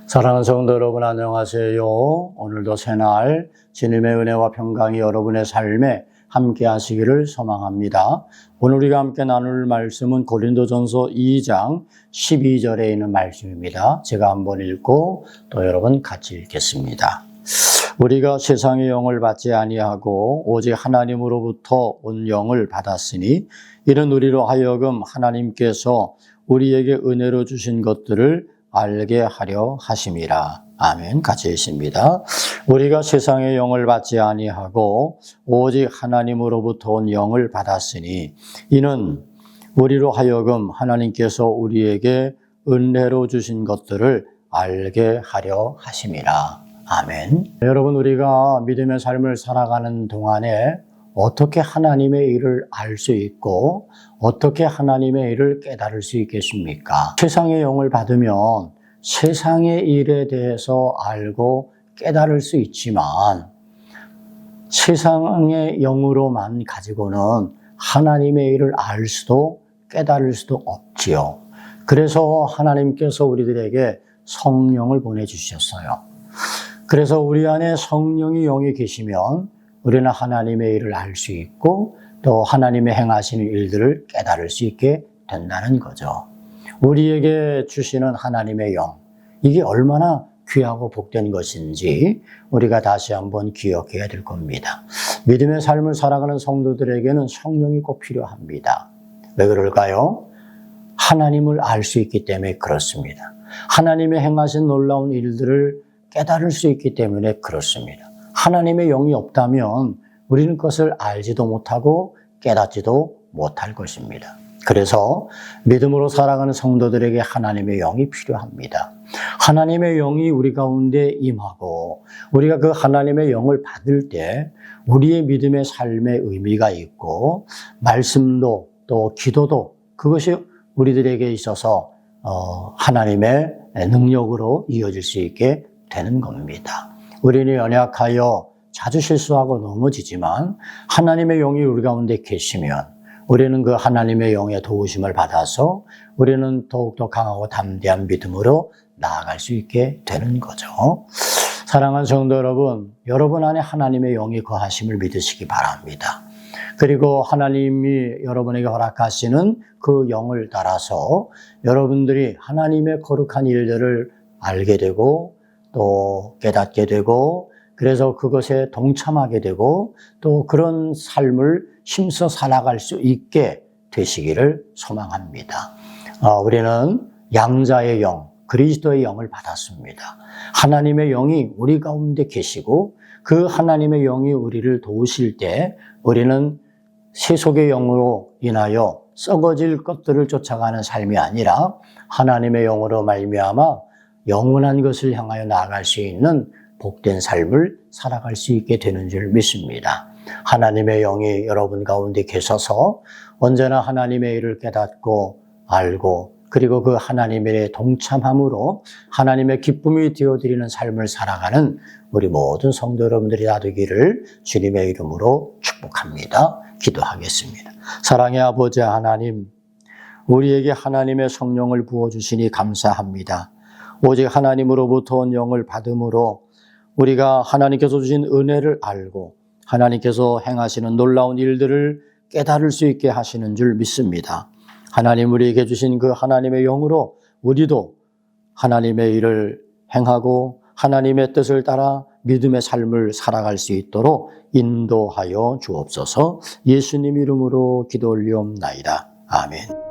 사랑하는 성도 여러분, 안녕하세요. 오늘도 새날 주님의 은혜와 평강이 여러분의 삶에 함께 하시기를 소망합니다. 오늘 우리가 함께 나눌 말씀은 고린도전서 2장 12절에 있는 말씀입니다. 제가 한번 읽고 또 여러분 같이 읽겠습니다. 우리가 세상의 영을 받지 아니하고 오직 하나님으로부터 온 영을 받았으니 이는 우리로 하여금 하나님께서 우리에게 은혜로 주신 것들을 알게 하려 하심이라. 아멘. 같이 읽습니다. 우리가 세상의 영을 받지 아니하고 오직 하나님으로부터 온 영을 받았으니 이는 우리로 하여금 하나님께서 우리에게 은혜로 주신 것들을 알게 하려 하심이라. 아멘. 여러분, 우리가 믿음의 삶을 살아가는 동안에 어떻게 하나님의 일을 알 수 있고 어떻게 하나님의 일을 깨달을 수 있겠습니까? 세상의 영을 받으면 세상의 일에 대해서 알고 깨달을 수 있지만 세상의 영으로만 가지고는 하나님의 일을 알 수도 깨달을 수도 없지요. 그래서 하나님께서 우리들에게 성령을 보내주셨어요. 그래서 우리 안에 성령이 영이 계시면 우리는 하나님의 일을 알 수 있고 또 하나님의 행하시는 일들을 깨달을 수 있게 된다는 거죠. 우리에게 주시는 하나님의 영, 이게 얼마나 귀하고 복된 것인지 우리가 다시 한번 기억해야 될 겁니다. 믿음의 삶을 살아가는 성도들에게는 성령이 꼭 필요합니다. 왜 그럴까요? 하나님을 알 수 있기 때문에 그렇습니다. 하나님의 행하신 놀라운 일들을 깨달을 수 있기 때문에 그렇습니다. 하나님의 영이 없다면 우리는 그것을 알지도 못하고 깨닫지도 못할 것입니다. 그래서 믿음으로 살아가는 성도들에게 하나님의 영이 필요합니다. 하나님의 영이 우리 가운데 임하고 우리가 그 하나님의 영을 받을 때 우리의 믿음의 삶에 의미가 있고 말씀도 또 기도도 그것이 우리들에게 있어서 하나님의 능력으로 이어질 수 있게 되는 겁니다. 우리는 연약하여 자주 실수하고 넘어지지만 하나님의 영이 우리 가운데 계시면 우리는 그 하나님의 영의 도우심을 받아서 우리는 더욱더 강하고 담대한 믿음으로 나아갈 수 있게 되는 거죠. 사랑하는 성도 여러분, 여러분 안에 하나님의 영이 거하심을 믿으시기 바랍니다. 그리고 하나님이 여러분에게 허락하시는 그 영을 따라서 여러분들이 하나님의 거룩한 일들을 알게 되고 또 깨닫게 되고 그래서 그것에 동참하게 되고 또 그런 삶을 힘써 살아갈 수 있게 되시기를 소망합니다. 우리는 양자의 영, 그리스도의 영을 받았습니다. 하나님의 영이 우리 가운데 계시고 그 하나님의 영이 우리를 도우실 때 우리는 세속의 영으로 인하여 썩어질 것들을 쫓아가는 삶이 아니라 하나님의 영으로 말미암아 영원한 것을 향하여 나아갈 수 있는 복된 삶을 살아갈 수 있게 되는 줄 믿습니다. 하나님의 영이 여러분 가운데 계셔서 언제나 하나님의 일을 깨닫고 알고 그리고 그 하나님의 일에 동참함으로 하나님의 기쁨이 되어드리는 삶을 살아가는 우리 모든 성도 여러분들이 다 되기를 주님의 이름으로 축복합니다. 기도하겠습니다. 사랑의 아버지 하나님, 우리에게 하나님의 성령을 부어주시니 감사합니다. 오직 하나님으로부터 온 영을 받음으로 우리가 하나님께서 주신 은혜를 알고 하나님께서 행하시는 놀라운 일들을 깨달을 수 있게 하시는 줄 믿습니다. 하나님 우리에게 주신 그 하나님의 영으로 우리도 하나님의 일을 행하고 하나님의 뜻을 따라 믿음의 삶을 살아갈 수 있도록 인도하여 주옵소서. 예수님 이름으로 기도 올리옵나이다. 아멘.